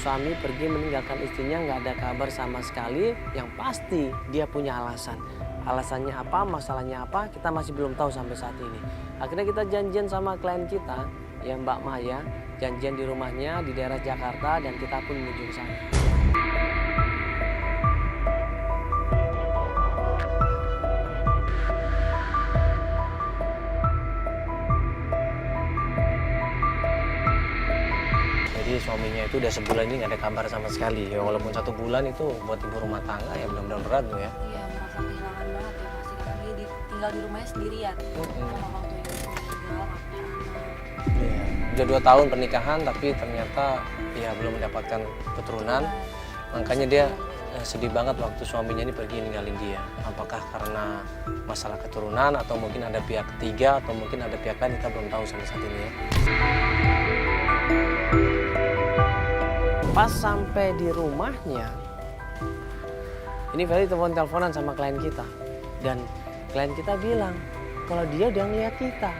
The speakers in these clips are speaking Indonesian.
suami pergi meninggalkan istrinya, nggak ada kabar sama sekali, yang pasti dia punya alasan. Alasannya apa, masalahnya apa, kita masih belum tahu sampai saat ini. Akhirnya kita janjian sama klien kita, ya Mbak Maya, janjian di rumahnya di daerah Jakarta dan kita pun menuju ke sana. Jadi suaminya itu udah sebulan ini nggak ada kabar sama sekali. Ya walaupun 1 bulan itu buat ibu rumah tangga ya benar-benar berat tuh ya. Iya, merasa kehilangan banget ya pasti kan dia tinggal di rumahnya sendirian. Sama orang tua juga nggak punya anak. Iya, udah 2 tahun pernikahan tapi ternyata ya belum mendapatkan keturunan. Makanya dia sedih banget waktu suaminya ini pergi ninggalin dia. Apakah karena masalah keturunan atau mungkin ada pihak ketiga atau mungkin ada pihak lain, kita belum tahu sampai saat ini ya. Pas sampai di rumahnya, ini Feli teleponan sama klien kita. Dan klien kita bilang kalau dia udah ngeliat kita.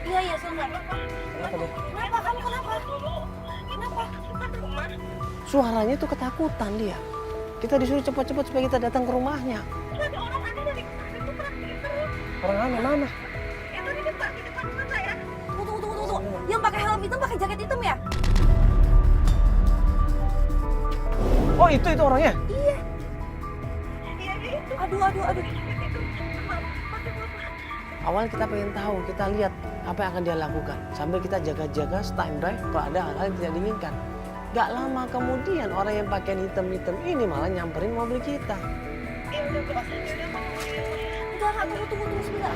Iya, iya, sebentar. Kenapa dia? Kenapa? Kamu kenapa? Kenapa? Suaranya tuh ketakutan dia. Kita disuruh cepat-cepat supaya kita datang ke rumahnya. Orang aneh mana? Tunggu. Yang pakai helm hitam, pakai jaket hitam ya? Oh itu orangnya? Iya. Aduh. Awalnya kita pengen tahu, kita lihat apa yang akan dia lakukan. Sambil kita jaga-jaga standby kalau ada hal-hal yang tidak diinginkan. Gak lama kemudian orang yang pakaian hitam-hitam ini malah nyamperin mobil kita. Enggak, tunggu sebentar.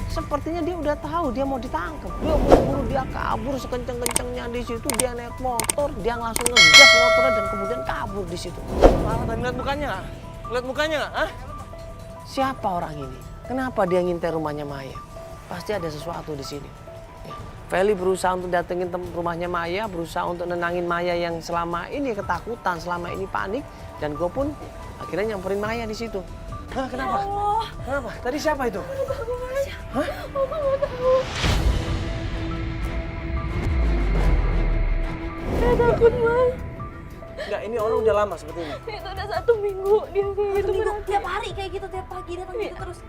Sepertinya dia udah tahu dia mau ditangkap. Dia buru-buru dia kabur sekenceng-kencengnya di situ. Dia naik motor, dia langsung ngegas motornya dan kemudian kabur di situ. Dan lihat mukanya nggak? Lihat mukanya nggak? Hah? Siapa orang ini? Kenapa dia ngintai rumahnya Maya? Pasti ada sesuatu di sini. Ya. Feli berusaha untuk datengin rumahnya Maya, berusaha untuk nenangin Maya yang selama ini ketakutan, selama ini panik, dan gue pun akhirnya nyamperin Maya di situ. Hah, kenapa? Ya Allah. Kenapa? Tadi siapa itu? Hah? Mama nggak tahu. Saya takut, Mas. Enggak, ini orang udah lama seperti ini. Itu udah 1 minggu dia kayak gitu. Tiap hari kayak gitu, tiap pagi datang gitu terus.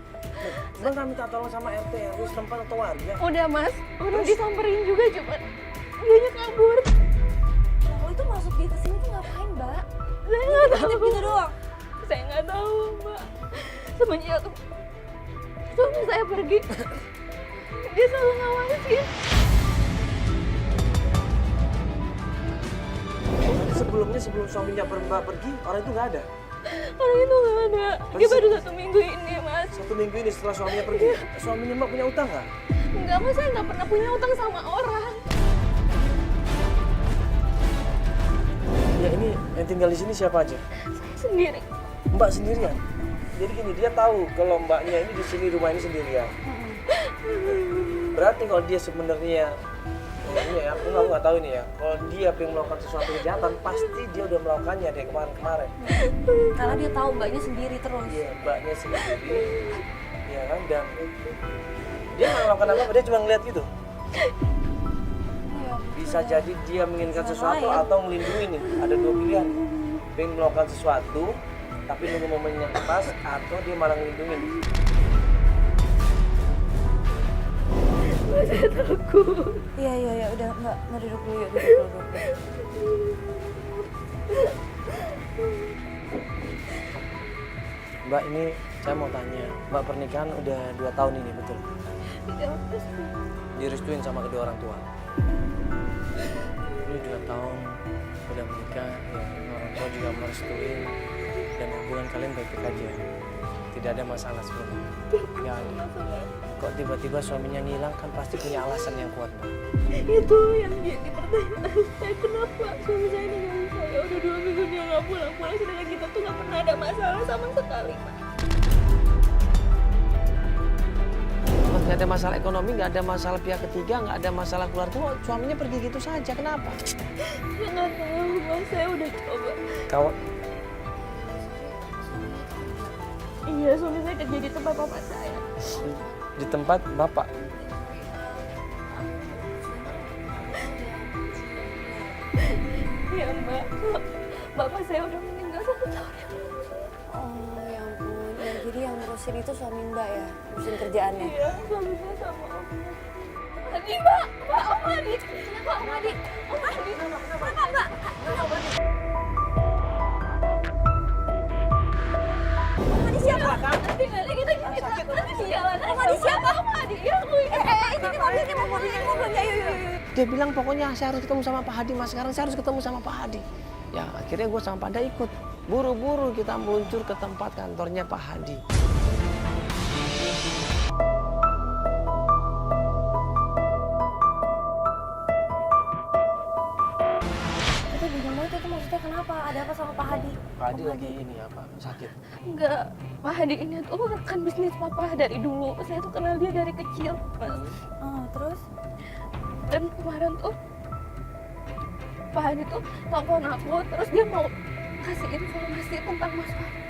Bang, kami minta tolong sama RT, RW setempat atau warga. Udah Mas, udah disamperin juga cuman dianya kabur. Oh itu masuk dia ke sini tuh ngapain, Mbak? Saya nggak tahu. Gitu doang. Saya nggak tahu Mbak. Semenjak suami saya pergi, dia selalu ngawasin. Sebelum suaminya Mbak pergi, orang itu nggak ada. Orang itu nggak ada. Dia baru 1 minggu ini Mas. 1 minggu ini setelah suaminya pergi. Suaminya Mbak punya utang nggak? Enggak Mas, saya nggak pernah punya utang sama orang. Ya ini yang tinggal di sini siapa aja? Saya sendiri. Mbak sendirian. Jadi gini, dia tahu kalau Mbaknya ini di sini rumah ini sendirian. Berarti kalau dia sebenarnya ini ya, aku nggak tahu ini ya. Kalau dia pengen melakukan sesuatu kejahatan, pasti dia udah melakukannya dari kemarin-kemarin. Karena dia tahu Mbaknya sendiri terus. Iya, Mbaknya sendiri, ya kan, dan dia nggak melakukan apa-apa, dia cuma ngeliat gitu. Iya. Bisa jadi dia menginginkan sesuatu atau melindungi nih. Ada 2 pilihan. Pengen melakukan sesuatu, tapi nunggu momen yang pas, atau dia malah ngelindungin. Saya takut. Iya, udah nggak duduk dulu yuk, duduk dulu. Mbak, ini saya mau tanya, Mbak pernikahan udah 2 tahun ini, betul? Tidak Mas. Direstuin sama kedua orang tua? Ini 2 tahun udah menikah, ya, orang tua juga merestuin, dan hubungan kalian baik-baik aja. Tidak ada masalah sebelumnya? Nggak ada. Kok tiba-tiba suaminya ngilang, kan pasti punya alasan yang kuat, Mbak. Itu yang jadi pertanyaan saya, kenapa suami saya ninggalin saya udah 2 minggu dia nggak pulang-pulang, sedangkan kita tuh nggak pernah ada masalah sama sekali Pak. Mas lihat ada masalah ekonomi, nggak ada masalah pihak ketiga, nggak ada masalah keluarga. Kok suaminya pergi gitu saja? Kenapa? Ya nggak tahu mas, saya udah coba. Kau Iya, suami saya kerja di tempat bapak saya. di tempat bapak. Iya mbak, bapak saya udah meninggal 1 tahun yang lalu. Oh ya ampun, ya, jadi yang ngurusin itu suami mbak ya, ngurusin kerjaannya. Iya, suami saya sama om. Adi mbak, om Adi. Kenapa om Adi? Om Adi, kenapa mbak? Kenapa? Om Adi siapa? Nanti kita jalan. Om Adi siapa? Om Adi, ya aku ini mobilnya, yuk. Dia bilang pokoknya saya harus ketemu sama Pak Hadi mas. Sekarang saya harus ketemu sama Pak Hadi. Ya akhirnya gue sama Pada ikut. Buru-buru kita meluncur ke tempat kantornya Pak Hadi. Itu bingung banget itu maksudnya kenapa? Ada apa sama Pak Hadi? Pak Hadi lagi ini apa? Sakit. Enggak, Pak Hadi ini tuh rekan bisnis papa dari dulu. Saya tuh kenal dia dari kecil, mas. Oh, terus? Dan kemarin tuh Pak Hadi tuh telepon aku, terus dia mau kasih informasi tentang Mas Wahyu.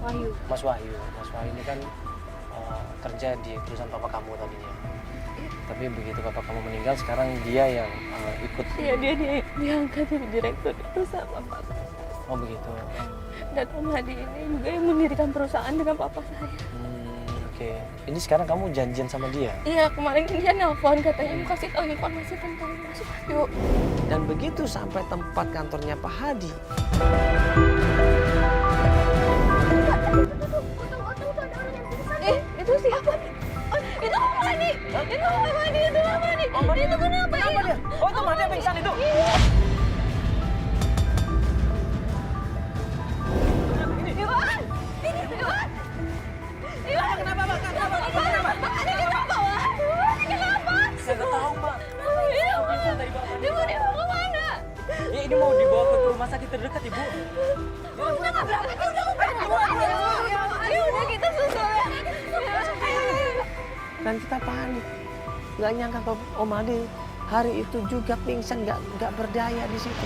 Wahyu. Mas Wahyu. Mas Wahyu ini kan kerja di perusahaan papa kamu tadinya. Tapi begitu papa kamu meninggal, sekarang dia yang ikut. Iya, dia diangkat jadi direktur di perusahaan papa. Oh begitu. Dan Om Hadi ini juga yang mendirikan perusahaan dengan papa saya. Oke. Ini sekarang kamu janjian sama dia? Iya, kemarin dia nelpon katanya mau kasih tahu informasi tentang Mas Wahyu. Dan begitu sampai tempat kantornya Pak Hadi. Itu siapa nih? Oh, itu Om Hadi. Itu Om Hadi, itu Om Hadi. Itu kenapa ya? dia? Oh itu Madi yang pingsan itu? Iya. Iwan! Iwan! Iwan! Kenapa Mbak? Kenapa? Ini kenapa, Wan? Ini kenapa? Saya nggak tahu Mbak. Iya, Wan. Ibu dibawa kemana? Ya ini mau dibawa ke rumah sakit terdekat Ibu. Udah nggak berangkat? Ayo, udah kita susul ya. Ayo. Dan kita panik. Nggak nyangka kalau Om Hadi hari itu juga pingsan, nggak berdaya di situ.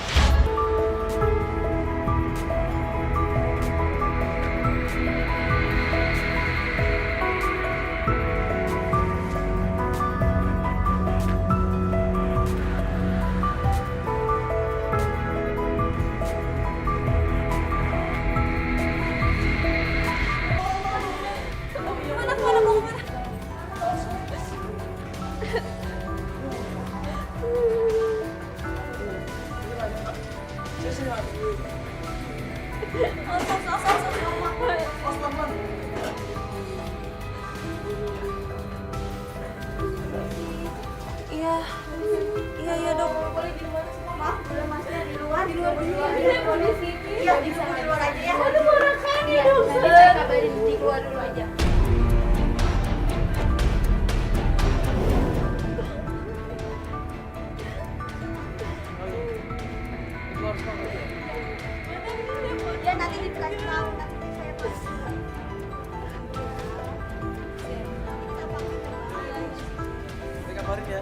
Iya dok. Boleh di luar semua, maaf. Boleh masnya di luar dulu ya. Iya, di luar aja ya. Aduh, marah kan Iya, dokter. nanti saya kabarin di luar dulu aja. Ya nanti dikasih tahu nanti saya pasti. Saya kabarin ya.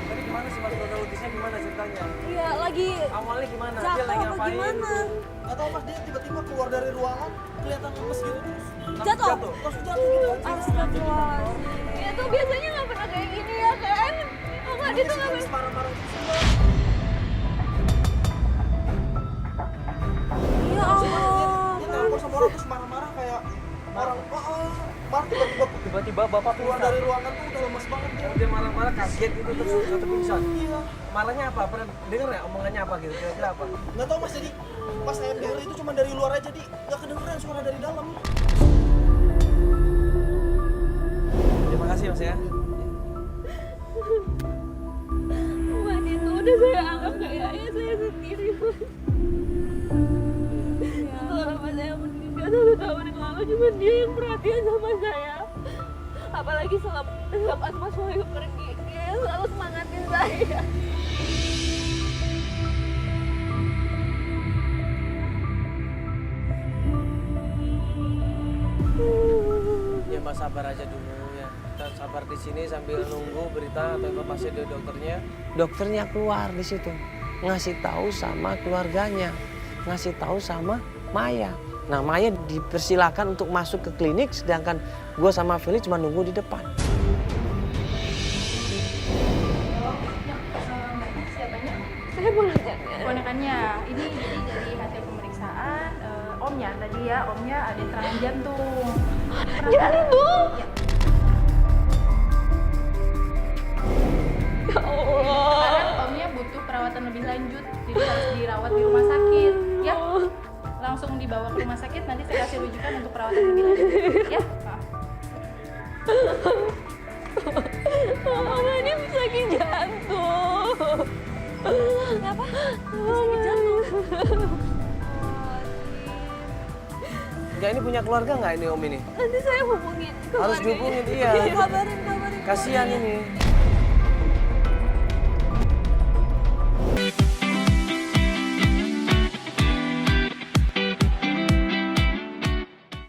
Tadi gimana sih Mas kronologisnya gimana ceritanya? Iya, lagi Awalnya gimana? Dia jatuh lagi apa ngapain? gimana? Gak tau mas, dia tiba-tiba keluar dari ruangan kelihatan lemes gitu terus Jatuh? langsung jatuh gitu aja. Astagfirullahaladzim. Ya tuh biasanya nggak pernah kayak gini ya kan? Om Hadi tuh nggak pernah. Marah-marah gitu semua. Ya Allah. Dia telepon sama orang terus marah-marah kayak orang marah tiba-tiba Tiba-tiba Bapak keluar pingsan. dari ruangan tuh udah lemes banget dia. Dia marah-marah kaget gitu terus jatuh pingsan. Iya. Marahnya apa? Pernah denger ya omongannya apa gitu? Kira-kira apa? Gak tau mas, jadi pas saya denger itu cuma dari luar aja, jadi gak kedengeran suara dari dalam. Terima kasih Mas ya. Om Hadi tuh udah saya anggap kayak ayah saya sendiri. Setelah bapak saya meninggal 1 tahun yang lalu, cuma dia yang perhatian sama saya. Apalagi selepas Mas Wahyu pergi, dia selalu semangatin saya. sabar aja dulu ya. Kita sabar di sini sambil nunggu berita atau informasi dari dokternya. Dokternya keluar di situ, ngasih tahu sama keluarganya, ngasih tahu sama Maya. Nah, Maya dipersilakan untuk masuk ke klinik, sedangkan gue sama Feli cuma nunggu di depan. Siapanya? Saya mau nanya. Ponakannya. Ini jadi dari hasil pemeriksaan omnya tadi ya, omnya ada serangan jantung. Jantung? Ya. Ya Allah. Sekarang omnya butuh perawatan lebih lanjut, jadi harus dirawat di rumah sakit. Ya, langsung dibawa ke rumah sakit. Nanti saya kasih rujukan untuk perawatan lebih lanjut. Ya. Mama ini sakit jantung. Kenapa? Sakit jantung. Ya ini punya keluarga nggak ini om ini? Nanti saya hubungin. Harus dihubungin, iya. Kabarin. Kasihan ini.